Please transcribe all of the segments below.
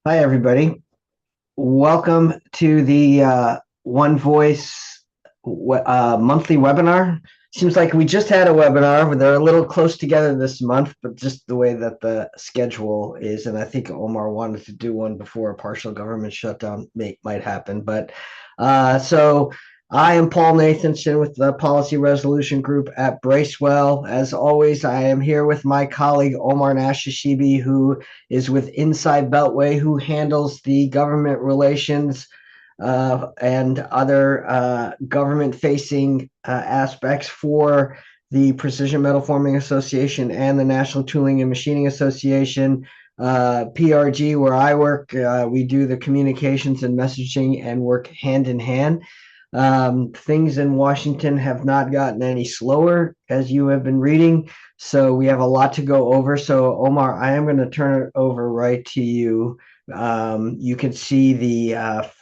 Hi, everybody. Welcome to the One Voice monthly webinar. Seems like we just had a webinar. They're a little close together this month, but just the way that the schedule is, and I think Omar wanted to do one before a partial government shutdown might happen. So I am Paul Nathanson with the Policy Resolution Group at Bracewell. As always, I am here with my colleague Omar Nashashibi, who is with Inside Beltway, who handles the government relations and other government facing aspects for the Precision Metal Forming Association and the National Tooling and Machining Association. PRG, where I work, we do the communications and messaging and work hand in hand. Things in Washington have not gotten any slower, as you have been reading. So we have a lot to go over. So Omar, I am going to turn it over right to you. You can see the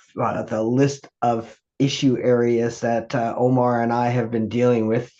list of issue areas that Omar and I have been dealing with.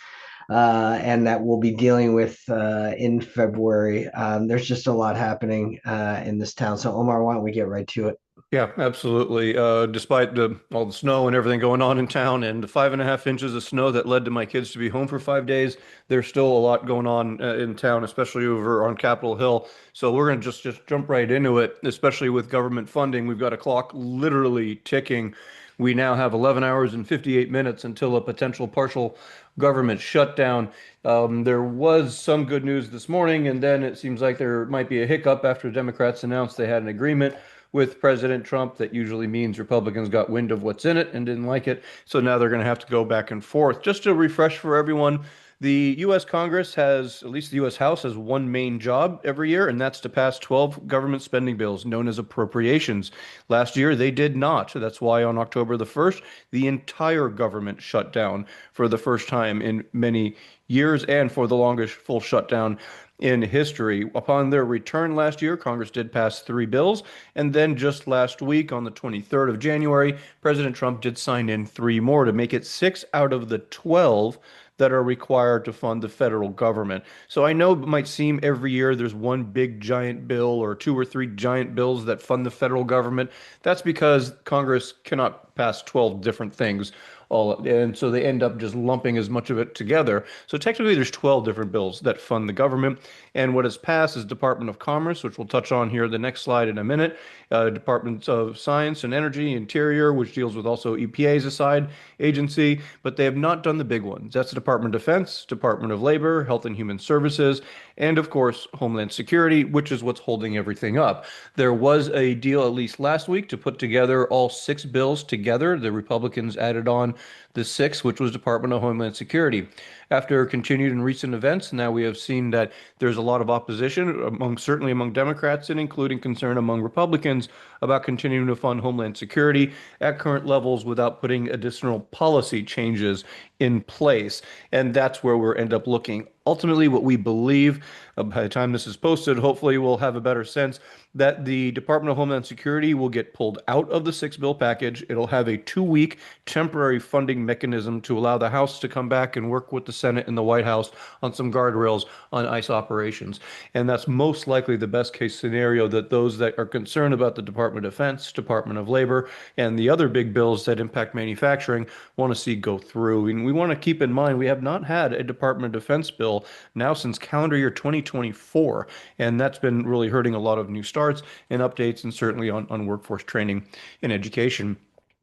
And that we'll be dealing with in February. There's just a lot happening in this town. So, Omar, why don't we get right to it? Yeah, absolutely. Despite all the snow and everything going on in town and the 5.5 inches of snow that led to my kids to be home for 5 days, there's still a lot going on in town, especially over on Capitol Hill. So we're going to just jump right into it, especially with government funding. We've got a clock literally ticking. We now have 11 hours and 58 minutes until a potential partial government shutdown. There was some good news this morning, and then it seems like there might be a hiccup after Democrats announced they had an agreement with President Trump. That usually means Republicans got wind of what's in it and didn't like it. So now they're going to have to go back and forth. Just to refresh for everyone, the U.S. Congress has, at least the U.S. House, has one main job every year, and that's to pass 12 government spending bills known as appropriations. Last year, they did not. That's why on October the 1st, the entire government shut down for the first time in many years and for the longest full shutdown in history. Upon their return last year, Congress did pass three bills, and then just last week, on the 23rd of January, President Trump did sign in three more to make it six out of the 12 that are required to fund the federal government. So I know it might seem every year there's one big giant bill or two or three giant bills that fund the federal government. That's because Congress cannot pass 12 different things all, and so they end up just lumping as much of it together. So technically there's 12 different bills that fund the government, and what has passed is Department of Commerce, which we'll touch on here the next slide in a minute, Department of Science and Energy, Interior, which deals with also EPA as a side agency, but they have not done the big ones. That's the Department of Defense, Department of Labor, Health and Human Services, and of course Homeland Security, which is what's holding everything up. There was a deal at least last week to put together all six bills together. The Republicans added on the sixth, which was Department of Homeland Security. After continued and recent events, now we have seen that there's a lot of opposition certainly among Democrats and including concern among Republicans about continuing to fund Homeland Security at current levels without putting additional policy changes in place. And that's where we'll end up looking. Ultimately, what we believe, by the time this is posted, hopefully we'll have a better sense that the Department of Homeland Security will get pulled out of the six-bill package. It'll have a 2-week temporary funding mechanism to allow the House to come back and work with the Senate and the White House on some guardrails on ICE operations. And that's most likely the best case scenario that those that are concerned about the Department of Defense, Department of Labor, and the other big bills that impact manufacturing want to see go through. And we want to keep in mind we have not had a Department of Defense bill now since calendar year 2024, and that's been really hurting a lot of new starts and updates, and certainly on workforce training and education.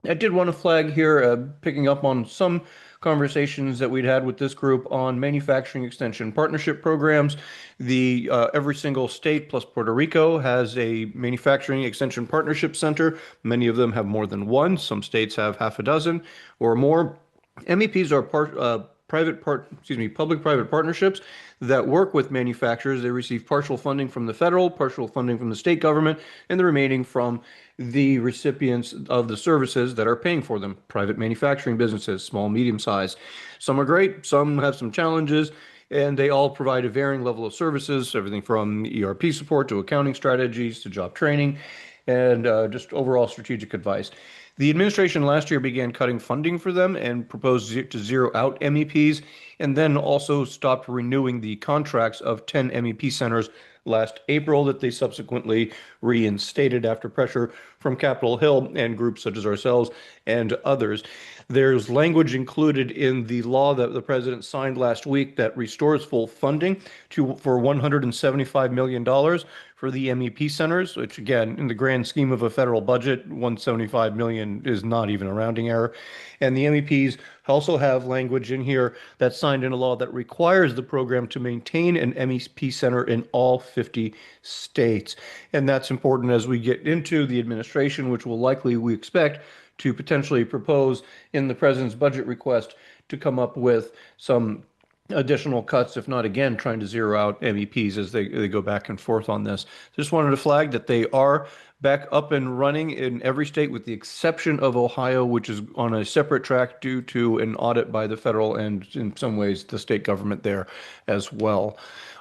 I did want to flag here, picking up on some conversations that we'd had with this group on manufacturing extension partnership programs. The every single state plus Puerto Rico has a manufacturing extension partnership center. Many of them have more than one. Some states have half a dozen or more. MEPs are public-private partnerships that work with manufacturers. They receive partial funding from the federal, partial funding from the state government, and the remaining from the recipients of the services that are paying for them. Private manufacturing businesses, small, medium size. Some are great, some have some challenges, and they all provide a varying level of services, everything from ERP support to accounting strategies to job training and just overall strategic advice. The administration last year began cutting funding for them and proposed to zero out MEPs and then also stopped renewing the contracts of 10 MEP centers last April that they subsequently reinstated after pressure from Capitol Hill and groups such as ourselves and others. There's language included in the law that the president signed last week that restores full funding for $175 million for the MEP centers, which again, in the grand scheme of a federal budget, 175 million is not even a rounding error. And the MEPs also have language in here that's signed into law that requires the program to maintain an MEP center in all 50 states. And that's important as we get into the administration, which will likely, we expect, to potentially propose in the president's budget request to come up with some additional cuts, if not again, trying to zero out MEPs as they go back and forth on this. Just wanted to flag that they are back up and running in every state with the exception of Ohio, which is on a separate track due to an audit by the federal and in some ways the state government there as well.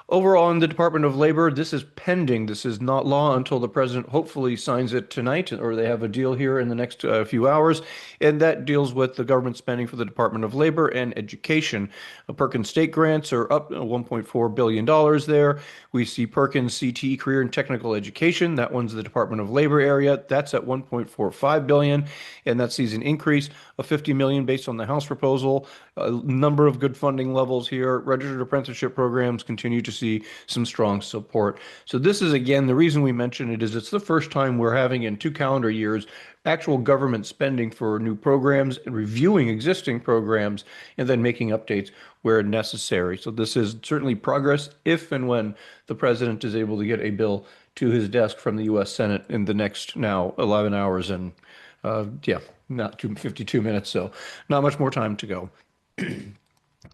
Overall, in the Department of Labor, this is pending. This is not law until the president hopefully signs it tonight, or they have a deal here in the next few hours. And that deals with the government spending for the Department of Labor and Education. Perkins state grants are up $1.4 billion there. We see Perkins CTE Career and Technical Education. That one's the Department of Labor area. That's at $1.45 billion. And that sees an increase of $50 million based on the House proposal. A number of good funding levels here. Registered apprenticeship programs continue to see some strong support. So this is, again, the reason we mention it is it's the first time we're having in 2 calendar years actual government spending for new programs and reviewing existing programs and then making updates where necessary. So this is certainly progress if and when the president is able to get a bill to his desk from the U.S. Senate in the next now 11 hours and not 52 minutes. So not much more time to go.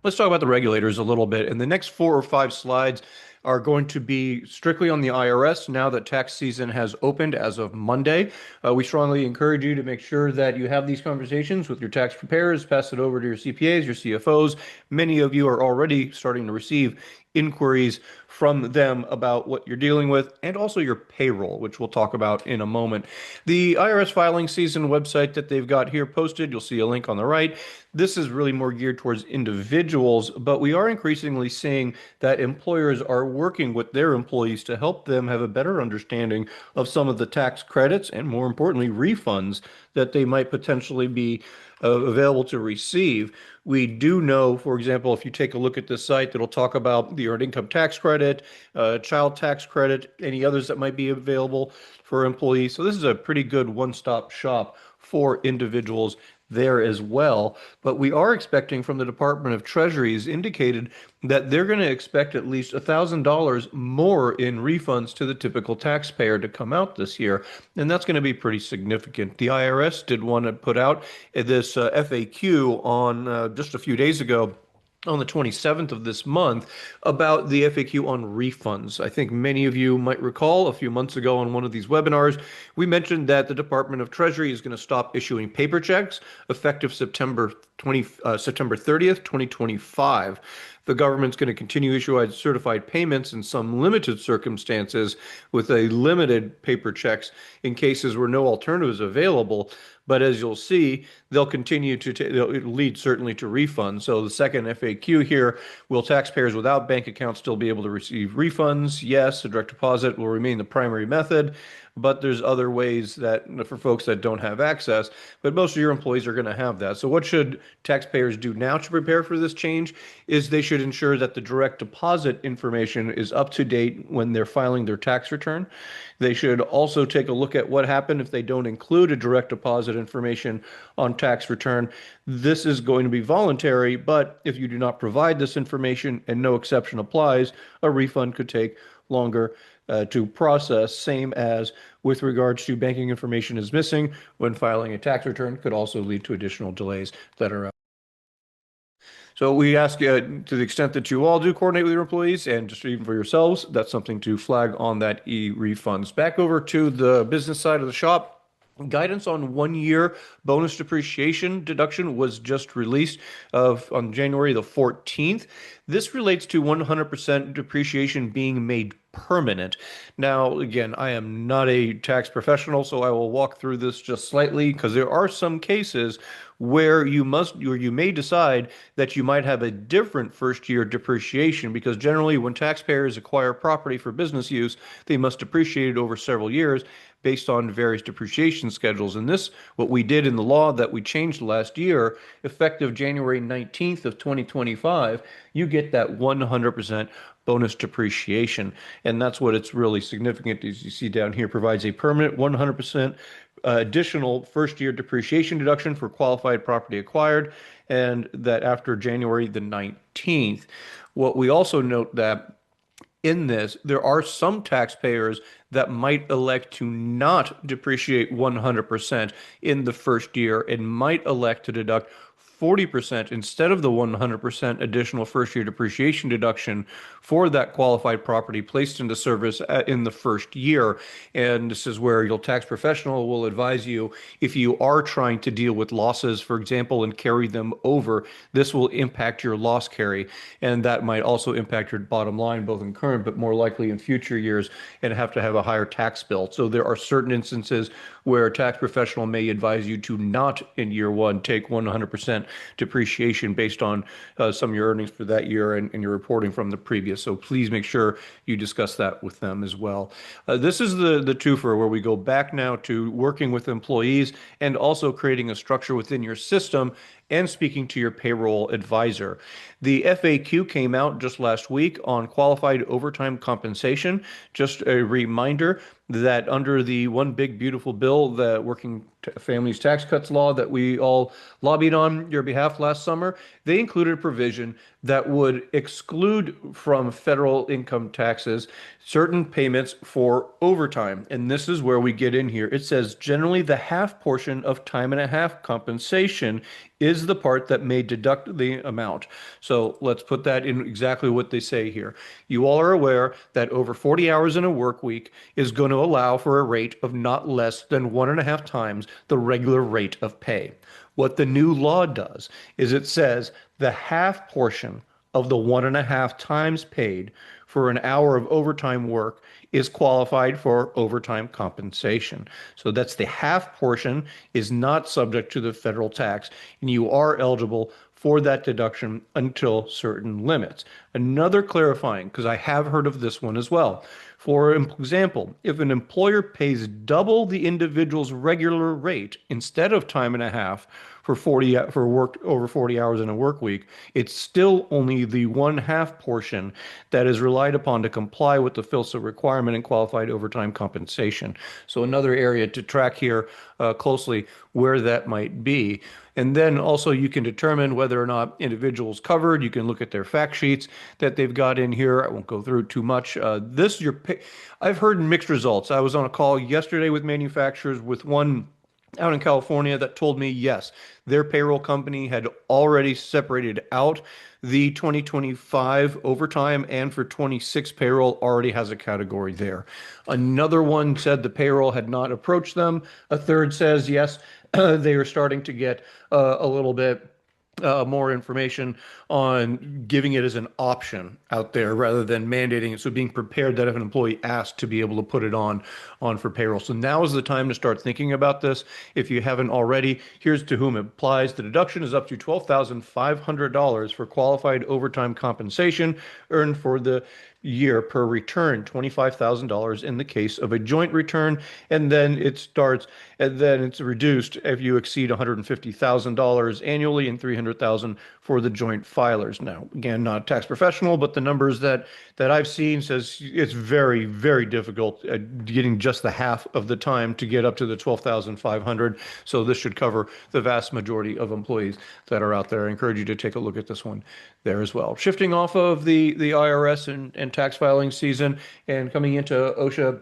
Let's talk about the regulators a little bit. And the next 4 or 5 slides are going to be strictly on the IRS now that tax season has opened as of Monday. We strongly encourage you to make sure that you have these conversations with your tax preparers, pass it over to your CPAs, your CFOs. Many of you are already starting to receive inquiries from them about what you're dealing with and also your payroll, which we'll talk about in a moment. The IRS filing season website that they've got here posted, you'll see a link on the right. This is really more geared towards individuals, but we are increasingly seeing that employers are working with their employees to help them have a better understanding of some of the tax credits and, more importantly, refunds that they might potentially be available to receive. We do know, for example, if you take a look at this site, it'll talk about the earned income tax credit, child tax credit, any others that might be available for employees. So this is a pretty good one-stop shop for individuals there as well. But we are expecting from the Department of Treasury has indicated that they're going to expect at least $1,000 more in refunds to the typical taxpayer to come out this year. And that's going to be pretty significant. The IRS did want to put out this FAQ on just a few days ago on the 27th of this month about the FAQ on refunds. I think many of you might recall a few months ago on one of these webinars, we mentioned that the Department of Treasury is going to stop issuing paper checks effective September 30th, 2025. The government's going to continue issuing certified payments in some limited circumstances with a limited paper checks in cases where no alternatives available. But as you'll see, they'll continue to it'll lead certainly to refunds. So the second FAQ here, will taxpayers without bank accounts still be able to receive refunds? Yes, a direct deposit will remain the primary method, but there's other ways that for folks that don't have access, but most of your employees are going to have that. So what should taxpayers do now to prepare for this change is they should ensure that the direct deposit information is up to date when they're filing their tax return. They should also take a look at what happened if they don't include a direct deposit information on tax return. This is going to be voluntary, but if you do not provide this information and no exception applies, a refund could take longer to process, same as with regards to banking information is missing when filing a tax return, could also lead to additional delays that are So we ask to the extent that you all do coordinate with your employees and just even for yourselves, that's something to flag on that e-refunds. Back over to the business side of the shop. Guidance on 1 year bonus depreciation deduction was just released on January the 14th. This relates to 100% depreciation being made permanent. Now, again, I am not a tax professional, so I will walk through this just slightly because there are some cases where you may decide that you might have a different first year depreciation because generally when taxpayers acquire property for business use, they must depreciate it over several years based on various depreciation schedules. And this, what we did in the law that we changed last year, effective January 19th of 2025, you get that 100% bonus depreciation. And that's what it's really significant, as you see down here, provides a permanent 100% additional first year depreciation deduction for qualified property acquired, and that after January the 19th. What we also note that in this, there are some taxpayers that might elect to not depreciate 100% in the first year and might elect to deduct 40% instead of the 100% additional first year depreciation deduction for that qualified property placed into service in the first year. And this is where your tax professional will advise you if you are trying to deal with losses, for example, and carry them over, this will impact your loss carry. And that might also impact your bottom line, both in current but more likely in future years, and have to have a higher tax bill. So there are certain instances where a tax professional may advise you to not in year one take 100% depreciation based on some of your earnings for that year and your reporting from the previous. So please make sure you discuss that with them as well. This is the twofer where we go back now to working with employees and also creating a structure within your system and speaking to your payroll advisor. The FAQ came out just last week on qualified overtime compensation. Just a reminder that under the one big beautiful bill, the Working Families Tax Cuts law that we all lobbied on your behalf last summer, they included a provision that would exclude from federal income taxes certain payments for overtime. And this is where we get in here. It says generally the half portion of time and a half compensation is the part that may deduct the amount. So let's put that in exactly what they say here. You all are aware that over 40 hours in a work week is going to allow for a rate of not less than 1.5 times the regular rate of pay. What the new law does is it says the half portion of the 1.5 times paid for an hour of overtime work is qualified for overtime compensation. So that's the half portion is not subject to the federal tax, and you are eligible for that deduction until certain limits. Another clarifying, because I have heard of this one as well. For example, if an employer pays double the individual's regular rate instead of time and a half for work over 40 hours in a work week, it's still only the 1/2 portion that is relied upon to comply with the FILSA requirement and qualified overtime compensation. So another area to track here closely where that might be. And then also you can determine whether or not individuals covered. You can look at their fact sheets that they've got in here. I won't go through too much. I've heard mixed results. I was on a call yesterday with manufacturers with one out in California that told me, yes, their payroll company had already separated out the 2025 overtime and for 26 payroll already has a category there. Another one said the payroll had not approached them. A third says, yes, they are starting to get a little bit more information on giving it as an option out there rather than mandating it. So being prepared that if an employee asks to be able to put it on for payroll. So now is the time to start thinking about this. If you haven't already, here's to whom it applies. The deduction is up to $12,500 for qualified overtime compensation earned for the year per return, $25,000 in the case of a joint return, and then it's reduced if you exceed $150,000 annually and $300,000 for the joint filers. Now, again, not a tax professional, but the numbers that I've seen says it's very, very difficult getting just the half of the time to get up to the 12,500. So this should cover the vast majority of employees that are out there. I encourage you to take a look at this one there as well. Shifting off of the IRS and tax filing season and coming into OSHA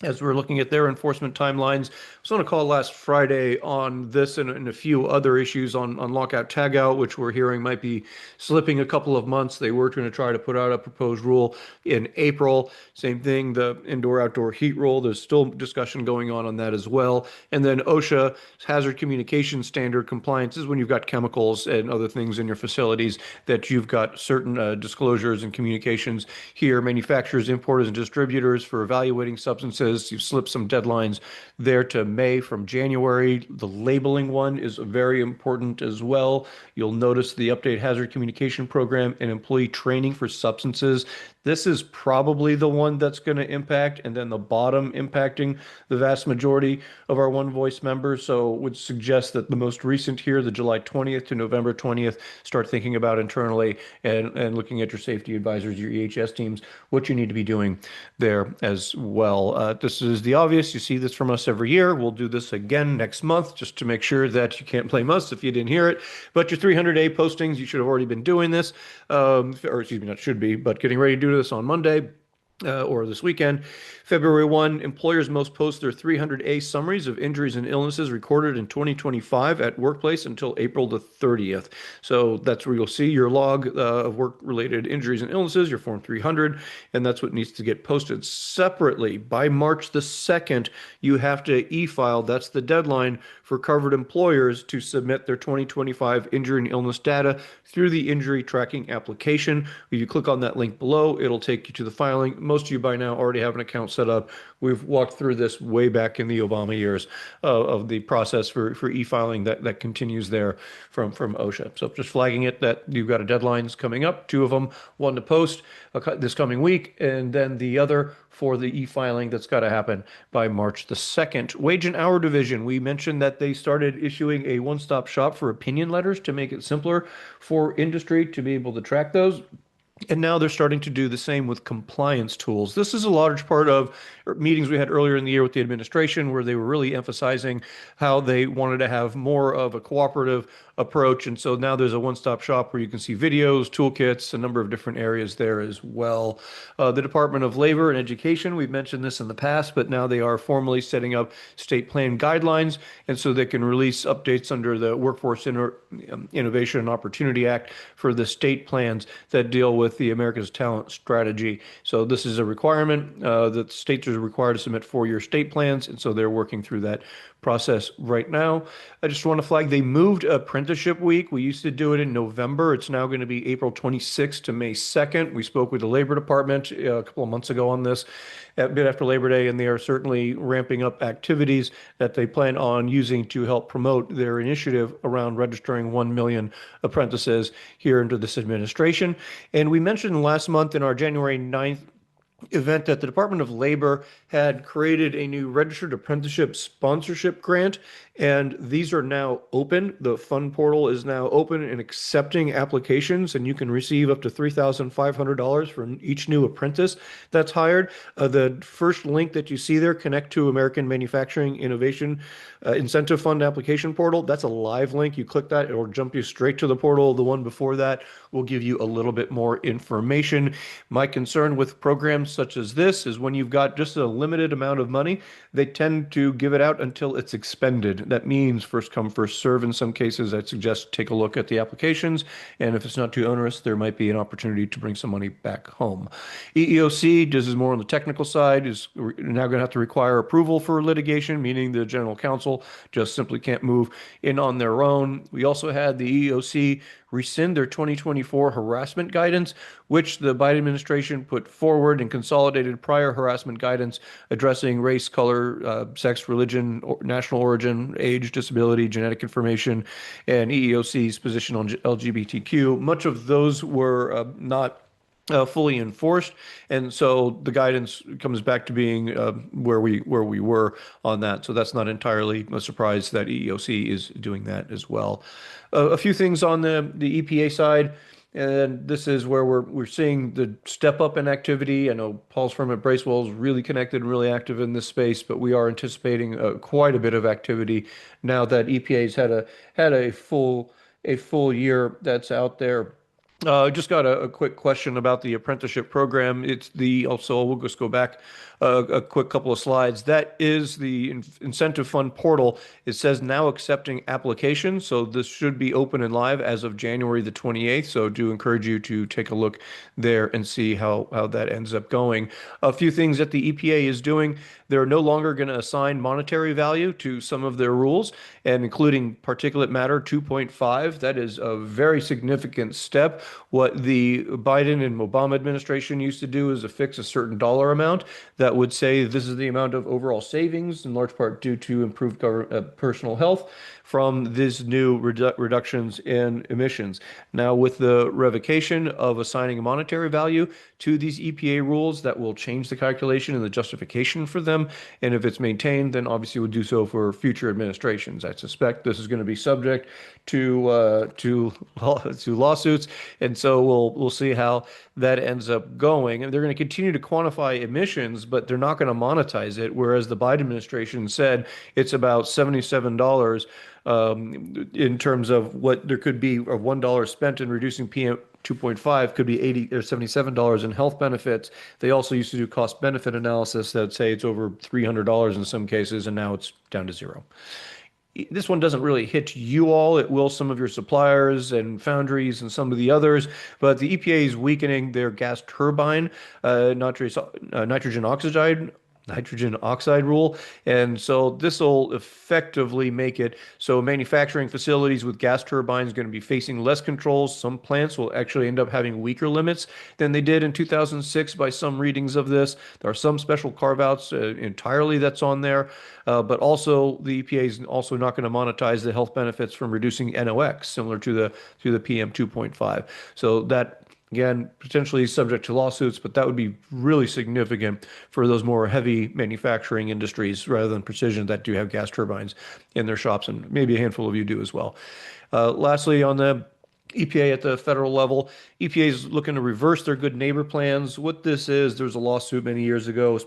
as we're looking at their enforcement timelines. I was on a call last Friday on this and a few other issues on lockout tagout, which we're hearing might be slipping a couple of months. They were going to try to put out a proposed rule in April. Same thing, the indoor outdoor heat rule. There's still discussion going on that as well. And then OSHA hazard communication standard compliance is when you've got chemicals and other things in your facilities that you've got certain disclosures and communications here. Manufacturers, importers, and distributors for evaluating substances. You've slipped some deadlines there to May from January. The labeling one is very important as well. You'll notice the update hazard communication program and employee training for substances. This is probably the one that's going to impact, and then the bottom impacting the vast majority of our One Voice members. So would suggest that the most recent here, the July 20th to November 20th, start thinking about internally and looking at your safety advisors, your EHS teams, what you need to be doing there as well. This is the obvious. You see this from us every year. We'll do this again next month just to make sure that you can't blame us if you didn't hear it. But your 300-day postings, you should have already been doing this, or excuse me, not should be, but getting ready to do this on Monday. Or this weekend. February 1, employers must post their 300A summaries of injuries and illnesses recorded in 2025 at workplace until April the 30th. So that's where you'll see your log of work-related injuries and illnesses, your Form 300, and that's what needs to get posted separately. By March the 2nd, you have to e-file. That's the deadline for covered employers to submit their 2025 injury and illness data through the injury tracking application. If you click on that link below, it'll take you to the filing. Most of you by now already have an account set up. We've walked through this way back in the Obama years of the process for e-filing that continues there from OSHA. So just flagging it that you've got a deadlines coming up, two of them, one to post this coming week, and then the other for the e-filing that's got to happen by March the 2nd. Wage and hour division, we mentioned that they started issuing a one-stop shop for opinion letters to make it simpler for industry to be able to track those. And now they're starting to do the same with compliance tools. This is a large part of meetings we had earlier in the year with the administration, where they were really emphasizing how they wanted to have more of a cooperative approach. And so now there's a one-stop shop where you can see videos, toolkits, a number of different areas there as well. The Department of Labor and Education, we've mentioned this in the past, but now they are formally setting up state plan guidelines. And so they can release updates under the Workforce Innovation and Opportunity Act for the state plans that deal with the America's Talent Strategy. So this is a requirement that states are required to submit four-year state plans, and so they're working through that process right now. I just want to flag they moved Apprenticeship Week. We used to do it in November. It's now going to be April 26th to May 2nd. We spoke with the Labor Department a couple of months ago on this, a bit after Labor Day, and they are certainly ramping up activities that they plan on using to help promote their initiative around registering 1 million apprentices here into this administration. And we mentioned last month in our January 9th event that the Department of Labor had created a new registered apprenticeship sponsorship grant, and these are now open. The fund portal is now open and accepting applications, and you can receive up to $3,500 from each new apprentice that's hired. The first link that you see there, Connect to American Manufacturing Innovation Incentive Fund application portal, that's a live link. You click that, it'll jump you straight to the portal. The one before that will give you a little bit more information. My concern with programs such as this is when you've got just a limited amount of money, they tend to give it out until it's expended. That means first come, first serve in some cases. I'd suggest take a look at the applications, and if it's not too onerous, there might be an opportunity to bring some money back home. EEOC, this is more on the technical side, is now going to have to require approval for litigation, meaning the general counsel just simply can't move in on their own. We also had the EEOC rescind their 2024 harassment guidance, which the Biden administration put forward and consolidated prior harassment guidance addressing race, color, sex, religion, national origin, age, disability, genetic information, and EEOC's position on LGBTQ. Much of those were not fully enforced, and so the guidance comes back to being where we were on that. So that's not entirely a surprise that EEOC is doing that as well. A few things on the EPA side, and this is where we're seeing the step up in activity. I know Paul's firm at Bracewell is really connected and really active in this space, but we are anticipating quite a bit of activity now that EPA's had a full year that's out there. Just got a quick question about the apprenticeship program. It's the also we'll just go back a quick couple of slides. That is the incentive fund portal. It says now accepting applications, so this should be open and live as of January the 28th. So do encourage you to take a look there and see how that ends up going. A few things that the EPA is doing. They're no longer going to assign monetary value to some of their rules, and including particulate matter 2.5. That is a very significant step. What the Biden and Obama administration used to do is affix a certain dollar amount that would say this is the amount of overall savings, in large part due to improved personal health from these new reductions in emissions. Now, with the revocation of assigning a monetary value to these EPA rules, that will change the calculation and the justification for them. And if it's maintained, then obviously would do so for future administrations. I suspect this is going to be subject to lawsuits, and so we'll see how that ends up going. And they're going to continue to quantify emissions, but they're not going to monetize it. Whereas the Biden administration said it's about $77 in terms of what there could be of $1 spent in reducing PM 2.5 could be 80 or $77 in health benefits. They also used to do cost benefit analysis that say it's over $300 in some cases, and now it's down to zero. This one doesn't really hit you all. It will some of your suppliers and foundries and some of the others, but the EPA is weakening their gas turbine nitrogen oxide rule. And so this will effectively make it so manufacturing facilities with gas turbines are going to be facing less controls. Some plants will actually end up having weaker limits than they did in 2006 by some readings of this. There are some special carve-outs entirely that's on there. But also the EPA is also not going to monetize the health benefits from reducing NOx, similar to the PM 2.5. So that again, potentially subject to lawsuits, but that would be really significant for those more heavy manufacturing industries rather than precision that do have gas turbines in their shops, and maybe a handful of you do as well. Lastly, on the EPA at the federal level, EPA is looking to reverse their good neighbor plans. What this is, there was a lawsuit many years ago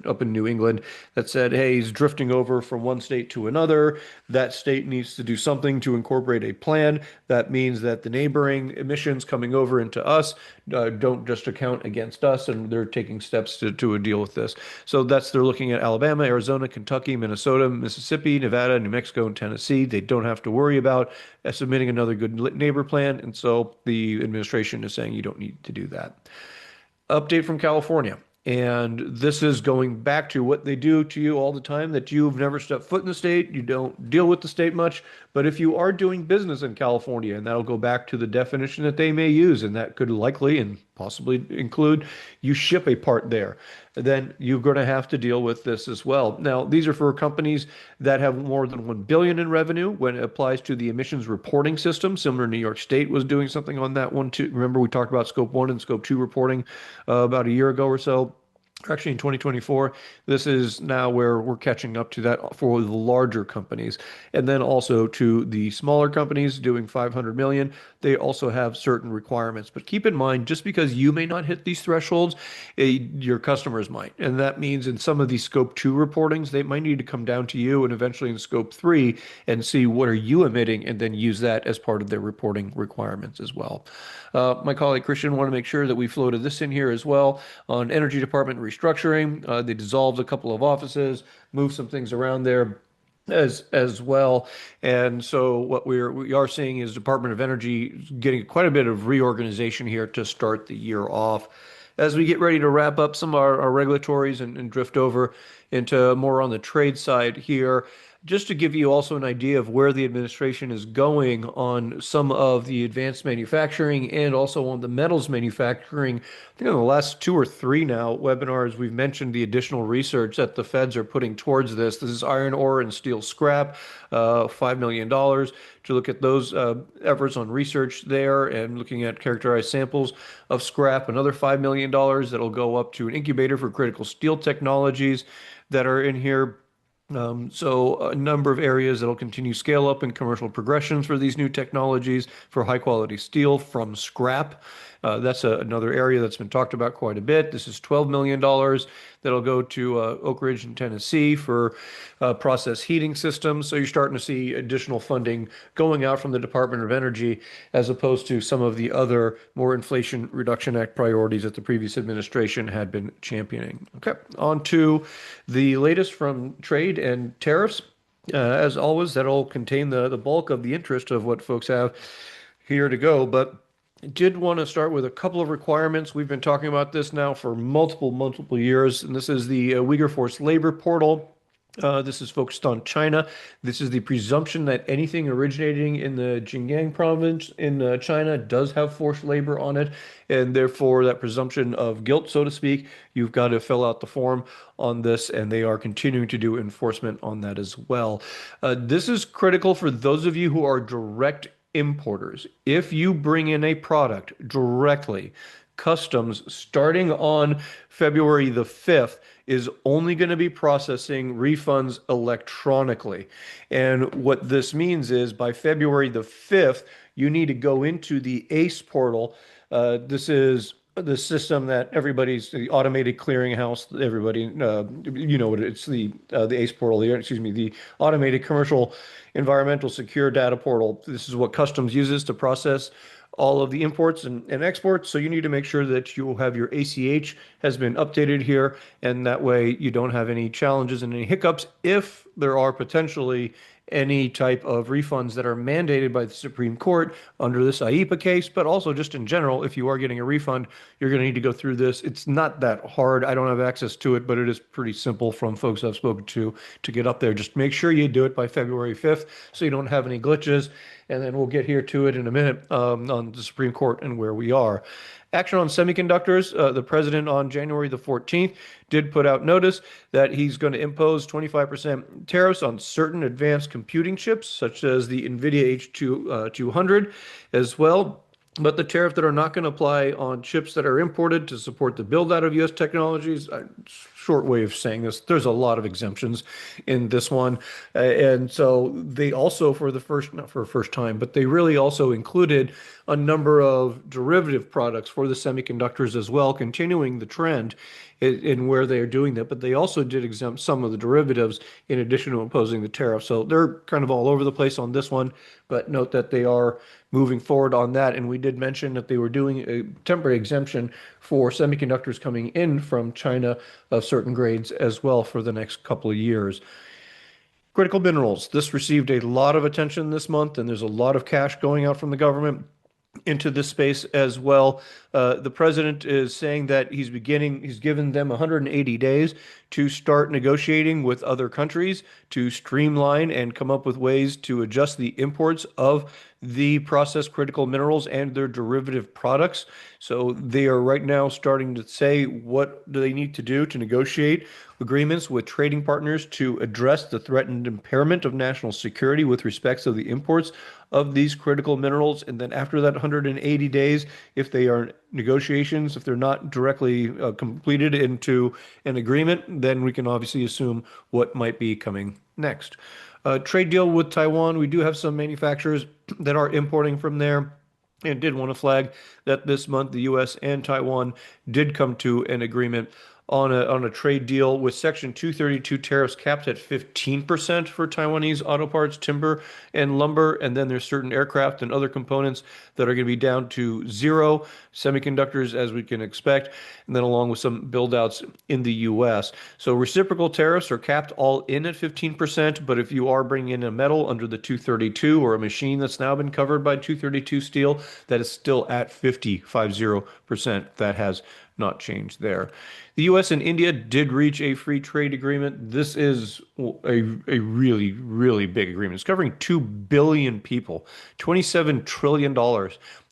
up in New England that said, hey, he's drifting over from one state to another. That state needs to do something to incorporate a plan. That means that the neighboring emissions coming over into us don't just account against us, and they're taking steps to deal with this. So they're looking at Alabama, Arizona, Kentucky, Minnesota, Mississippi, Nevada, New Mexico, and Tennessee. They don't have to worry about submitting another good neighbor plan, and so the administration is saying you don't need to do that. Update from California. And this is going back to what they do to you all the time, that you've never stepped foot in the state, you don't deal with the state much. But if you are doing business in California, and that'll go back to the definition that they may use, and that could likely and possibly include you ship a part there, then you're going to have to deal with this as well. Now, these are for companies that have more than 1 billion in revenue when it applies to the emissions reporting system. Similar, New York State was doing something on that one too. Remember, we talked about Scope 1 and Scope 2 reporting about a year ago or so. Actually, in 2024, this is now where we're catching up to that for the larger companies. And then also to the smaller companies doing 500 million, they also have certain requirements. But keep in mind, just because you may not hit these thresholds, your customers might. And that means in some of these Scope 2 reportings, they might need to come down to you and eventually in Scope 3 and see what are you emitting and then use that as part of their reporting requirements as well. My colleague Christian wanted to make sure that we floated this in here as well on Energy Department restructuring. They dissolved a couple of offices, moved some things around there as well. And so what we are seeing is Department of Energy getting quite a bit of reorganization here to start the year off. As we get ready to wrap up some of our regulatories and drift over into more on the trade side here, just to give you also an idea of where the administration is going on some of the advanced manufacturing and also on the metals manufacturing. I think in the last 2 or 3 now webinars, we've mentioned the additional research that the feds are putting towards this. This is iron ore and steel scrap, $5 million to look at those efforts on research there and looking at characterized samples of scrap. Another $5 million that'll go up to an incubator for critical steel technologies that are in here. So a number of areas that'll continue scale up in commercial progressions for these new technologies for high quality steel from scrap. That's another area that's been talked about quite a bit. This is $12 million that'll go to Oak Ridge in Tennessee for process heating systems. So you're starting to see additional funding going out from the Department of Energy as opposed to some of the other more Inflation Reduction Act priorities that the previous administration had been championing. Okay, on to the latest from trade and tariffs. As always, that'll contain the bulk of the interest of what folks have here to go. But did want to start with a couple of requirements. We've been talking about this now for multiple years, and this is the Uyghur Forced Labor Portal. This is focused on China. This is the presumption that anything originating in the Xinjiang province in China does have forced labor on it, and therefore that presumption of guilt, so to speak, you've got to fill out the form on this, and they are continuing to do enforcement on that as well. This is critical for those of you who are direct importers. If you bring in a product directly, customs starting on February the 5th is only going to be processing refunds electronically. And what this means is by February the 5th, you need to go into the ACE portal. This is the system that everybody's the automated clearinghouse. Everybody, you know what it's the ACE portal. Excuse me, the automated commercial environmental secure data portal. This is what customs uses to process all of the imports and exports. So you need to make sure that you have your ACH has been updated here, and that way you don't have any challenges and any hiccups if there are potentially any type of refunds that are mandated by the Supreme Court under this IEPA case, but also just in general, if you are getting a refund, you're going to need to go through this. It's not that hard. I don't have access to it, but it is pretty simple from folks I've spoken to get up there. Just make sure you do it by February 5th so you don't have any glitches. And then we'll get here to it in a minute on the Supreme Court and where we are. Action on semiconductors. The president on January the 14th did put out notice that he's going to impose 25% tariffs on certain advanced computing chips, such as the NVIDIA H200 as well. But the tariff that are not going to apply on chips that are imported to support the build out of U.S. technologies, short way of saying this, there's a lot of exemptions in this one. And so they also, for the first, not for first time, but they really also included a number of derivative products for the semiconductors as well, continuing the trend in where they are doing that. But they also did exempt some of the derivatives in addition to imposing the tariff. So they're kind of all over the place on this one, but note that they are moving forward on that. And we did mention that they were doing a temporary exemption for semiconductors coming in from China of certain grades as well for the next couple of years. Critical minerals. This received a lot of attention this month, and there's a lot of cash going out from the government into this space as well. The president is saying that he's given them 180 days to start negotiating with other countries to streamline and come up with ways to adjust the imports of the processed critical minerals and their derivative products. So they are right now starting to say what do they need to do to negotiate agreements with trading partners to address the threatened impairment of national security with respects to the imports of these critical minerals. And then after that 180 days, if they are negotiations, if they're not directly completed into an agreement, then we can obviously assume what might be coming next. Trade deal with Taiwan. We do have some manufacturers that are importing from there. And did want to flag that this month the U.S. and Taiwan did come to an agreement on a trade deal with Section 232 tariffs capped at 15% for Taiwanese auto parts, timber, and lumber. And then there's certain aircraft and other components that are going to be down to zero, semiconductors as we can expect, and then along with some build outs in the U.S. So reciprocal tariffs are capped all in at 15%, but if you are bringing in a metal under the 232 or a machine that's now been covered by 232 steel, that is still at 50%. That has not changed there. The U.S. and India did reach a free trade agreement. This is a really big agreement. It's covering 2 billion people, $27 trillion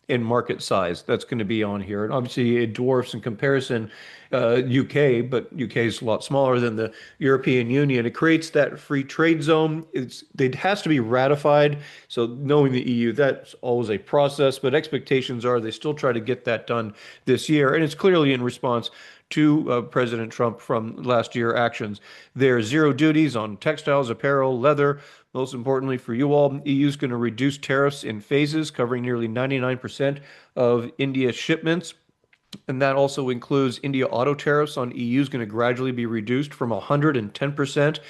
in market size. That's going to be on here. And obviously it dwarfs in comparison UK, but UK is a lot smaller than the European Union. It creates that free trade zone. It has to be ratified. So knowing the EU, that's always a process, but expectations are they still try to get that done this year. And it's clearly in response to President Trump from last year actions. There's zero duties on textiles, apparel, leather. Most importantly for you all, EU is going to reduce tariffs in phases, covering nearly 99% of India's shipments. And that also includes India auto tariffs on EU is going to gradually be reduced from 110%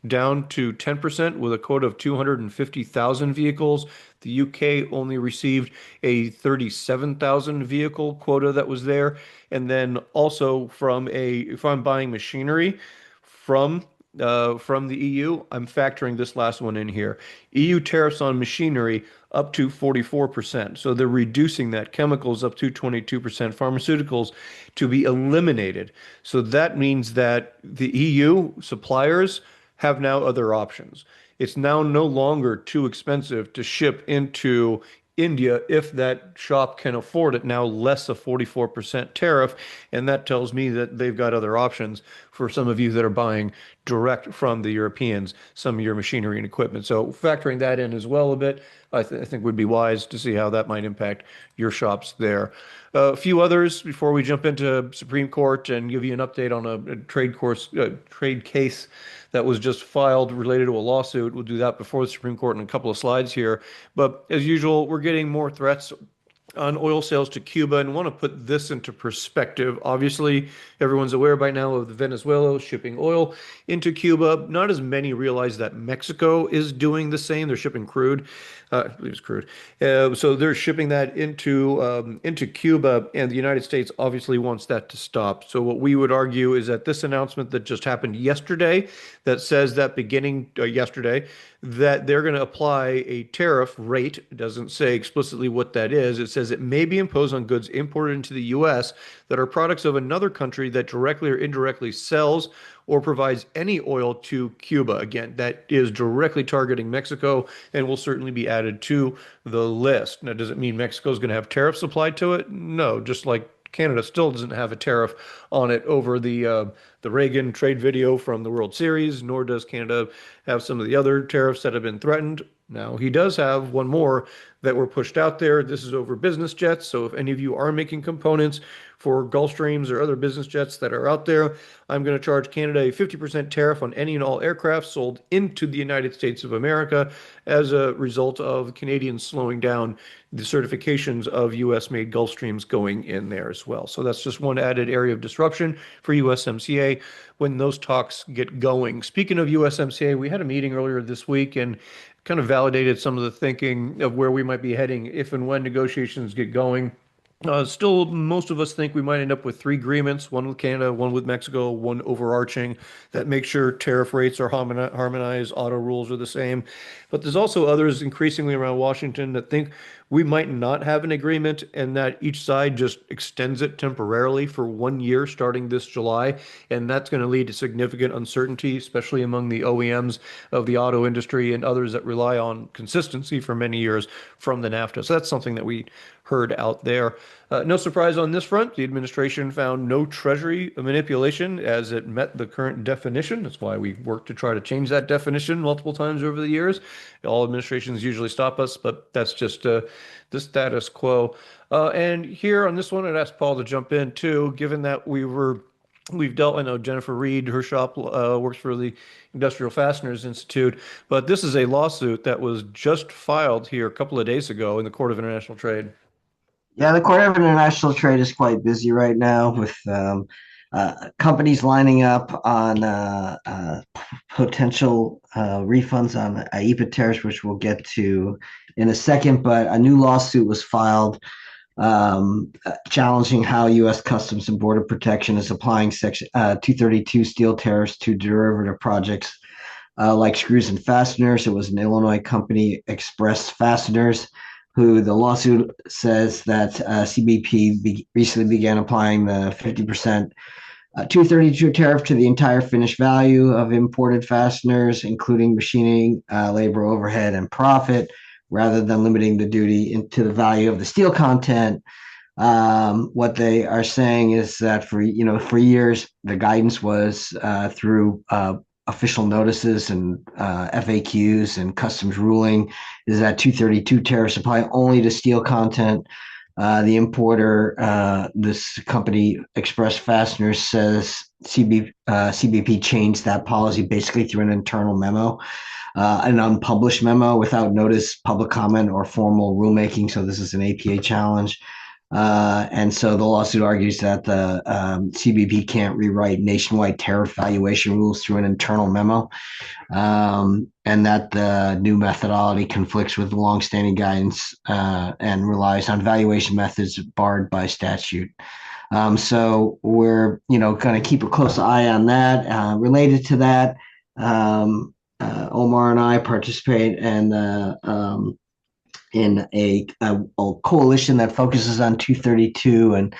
down to 10% with a quota of 250,000 vehicles. The UK only received a 37,000 vehicle quota that was there. And then also if I'm buying machinery from the EU, I'm factoring this last one in here. EU tariffs on machinery up to 44%. So they're reducing that. Chemicals up to 22%. Pharmaceuticals to be eliminated. So that means that the EU suppliers have now other options. It's now no longer too expensive to ship into India if that shop can afford it, now less a 44% tariff. And that tells me that they've got other options for some of you that are buying direct from the Europeans, some of your machinery and equipment. So factoring that in as well a bit, I think would be wise to see how that might impact your shops there. A few others before we jump into Supreme Court and give you an update on a trade case that was just filed related to a lawsuit. We'll do that before the Supreme Court in a couple of slides here. But as usual, we're getting more threats on oil sales to Cuba and want to put this into perspective. Obviously, everyone's aware by now of the Venezuela shipping oil into Cuba. Not as many realize that Mexico is doing the same. They're shipping crude. I believe it's crude. So they're shipping that into Cuba, and the United States obviously wants that to stop. So what we would argue is that this announcement that just happened yesterday, that says that beginning yesterday, that they're going to apply a tariff rate. It doesn't say explicitly what that is. It says it may be imposed on goods imported into the U.S. that are products of another country that directly or indirectly sells or provides any oil to Cuba. Again, that is directly targeting Mexico and will certainly be added to the list. Now, does it mean Mexico is going to have tariffs applied to it? No, just like Canada still doesn't have a tariff on it over the Reagan trade video from the World Series, nor does Canada have some of the other tariffs that have been threatened. Now, he does have one more that were pushed out there. This is over business jets. So if any of you are making components for Gulfstreams or other business jets that are out there, I'm going to charge Canada a 50% tariff on any and all aircraft sold into the United States of America as a result of Canadians slowing down the certifications of U.S.-made Gulfstreams going in there as well. So that's just one added area of disruption for USMCA when those talks get going. Speaking of USMCA, we had a meeting earlier this week and kind of validated some of the thinking of where we might be heading if and when negotiations get going. Still, most of us think we might end up with three agreements, one with Canada, one with Mexico, one overarching that make sure tariff rates are harmonized, auto rules are the same. But there's also others increasingly around Washington that think we might not have an agreement and that each side just extends it temporarily for 1 year starting this July. And that's going to lead to significant uncertainty, especially among the OEMs of the auto industry and others that rely on consistency for many years from the NAFTA. So that's something that we heard out there. No surprise on this front. The administration found no Treasury manipulation as it met the current definition. That's why we worked to try to change that definition multiple times over the years. All administrations usually stop us, but that's just the status quo. And here on this one, I'd ask Paul to jump in too, given that we've dealt, I know Jennifer Reed, her shop works for the Industrial Fasteners Institute, but this is a lawsuit that was just filed here a couple of days ago in the Court of International Trade. Yeah, the Court of International Trade is quite busy right now with companies lining up on potential refunds on IEEPA tariffs, which we'll get to in a second. But a new lawsuit was filed challenging how U.S. Customs and Border Protection is applying Section 232 steel tariffs to derivative projects like screws and fasteners. It was an Illinois company, Express Fasteners, who the lawsuit says that CBP recently began applying the 50% 232 tariff to the entire finished value of imported fasteners, including machining, labor, overhead, and profit, rather than limiting the duty into the value of the steel content. What they are saying is that for years, the guidance was through official notices and FAQs and customs ruling is that 232 tariffs apply only to steel content. The importer, this company, Express Fasteners, says CBP changed that policy basically through an internal memo, an unpublished memo without notice, public comment, or formal rulemaking. So this is an APA challenge. And so the lawsuit argues that the CBP can't rewrite nationwide tariff valuation rules through an internal memo, and that the new methodology conflicts with the longstanding guidance and relies on valuation methods barred by statute. So we're, going to keep a close eye on that. Related to that, Omar and I participate in a coalition that focuses on 232, and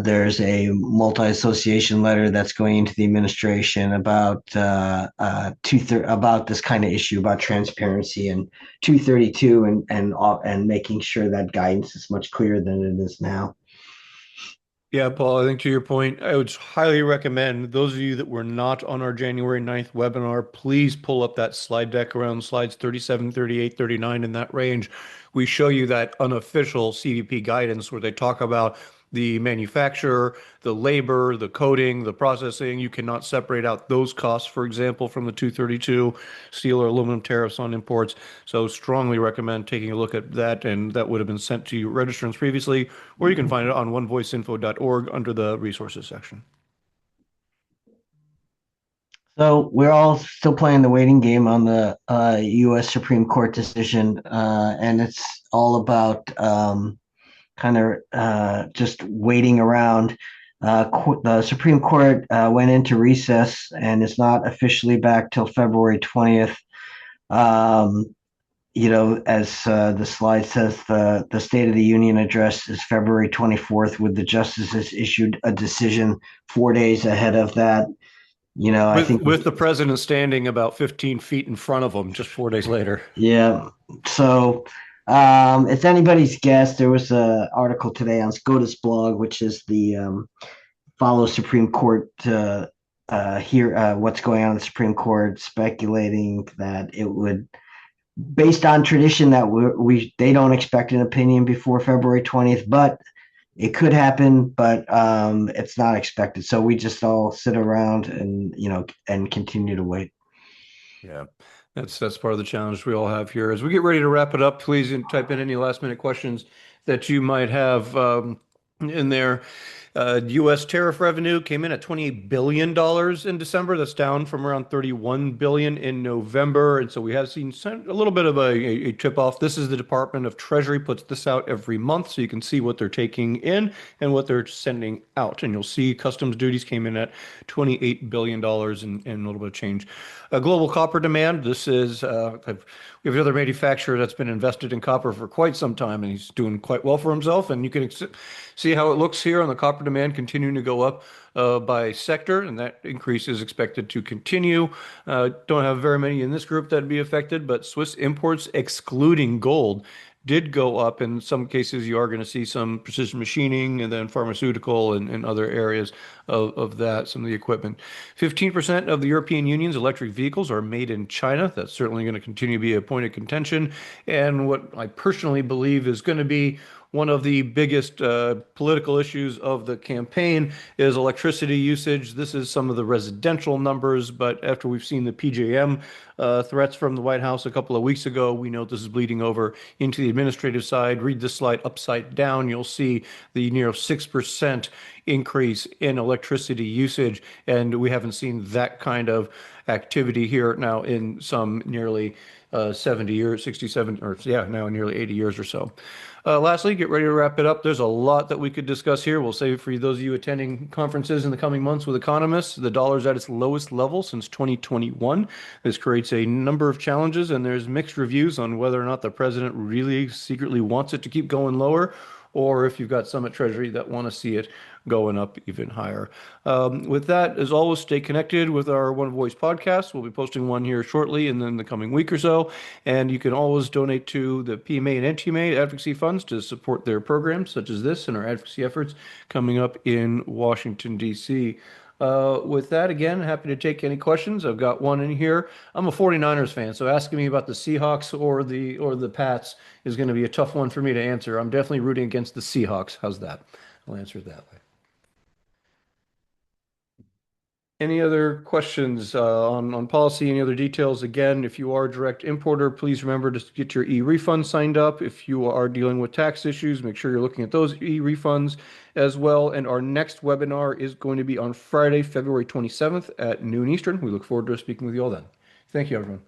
there's a multi-association letter that's going into the administration about about this kind of issue about transparency and 232, and making sure that guidance is much clearer than it is now. Yeah, Paul, I think to your point, I would highly recommend those of you that were not on our January 9th webinar, please pull up that slide deck around slides 37, 38, 39 in that range. We show you that unofficial CBP guidance where they talk about the manufacturer, the labor, the coding, the processing. You cannot separate out those costs, for example, from the 232 steel or aluminum tariffs on imports. So strongly recommend taking a look at that, and that would have been sent to your registrants previously, or you can find it on onevoiceinfo.org under the resources section. So we're all still playing the waiting game on the U.S. Supreme Court decision, and it's all about kind of just waiting around. The Supreme Court went into recess and is not officially back till February 20th. As the slide says, the State of the Union address is February 24th, with the justices issued a decision 4 days ahead of that. I think with the president standing about 15 feet in front of him just 4 days later. Yeah. So it's anybody's guess. There was an article today on SCOTUS blog, which is the follow Supreme Court to hear what's going on in the Supreme Court, speculating that it would, based on tradition, that they don't expect an opinion before February 20th, but it could happen, but it's not expected. So we just all sit around and continue to wait. Yeah, that's part of the challenge we all have here. As we get ready to wrap it up, please type in any last minute questions that you might have in there. U.S. tariff revenue came in at $28 billion in December. That's down from around $31 billion in November. And so we have seen a little bit of a tip off. This is the Department of Treasury puts this out every month, so you can see what they're taking in and what they're sending out. And you'll see customs duties came in at $28 billion and a little bit of change. Global copper demand. This is, we have another manufacturer that's been invested in copper for quite some time, and he's doing quite well for himself. And you can see how it looks here on the copper demand continuing to go up by sector, and that increase is expected to continue. Don't have very many in this group that'd be affected, but Swiss imports, excluding gold, did go up. In some cases, you are going to see some precision machining and then pharmaceutical and other areas of that, some of the equipment. 15% of the European Union's electric vehicles are made in China. That's certainly going to continue to be a point of contention. And what I personally believe is going to be one of the biggest political issues of the campaign is electricity usage. This is some of the residential numbers, but after we've seen the PJM threats from the White House a couple of weeks ago, we know this is bleeding over into the administrative side. Read this slide upside down. You'll see the near 6% increase in electricity usage, and we haven't seen that kind of activity here now in some nearly 70 years, 67, or yeah, now nearly 80 years or so. Lastly, get ready to wrap it up. There's a lot that we could discuss here. We'll save it for those of you attending conferences in the coming months with economists. The dollar's at its lowest level since 2021. This creates a number of challenges, and there's mixed reviews on whether or not the president really secretly wants it to keep going lower, or if you've got some at Treasury that want to see it going up even higher. With that, as always, stay connected with our One Voice podcast. We'll be posting one here shortly and then the coming week or so. And you can always donate to the PMA and NTMA advocacy funds to support their programs such as this and our advocacy efforts coming up in Washington, D.C. With that, again, happy to take any questions. I've got one in here. I'm a 49ers fan, so asking me about the Seahawks or the Pats is going to be a tough one for me to answer. I'm definitely rooting against the Seahawks. How's that? I'll answer it that way. Any other questions on policy? Any other details? Again, if you are a direct importer, please remember to get your e-refund signed up. If you are dealing with tax issues, make sure you're looking at those e-refunds as well. And our next webinar is going to be on Friday, February 27th at noon Eastern. We look forward to speaking with you all then. Thank you, everyone.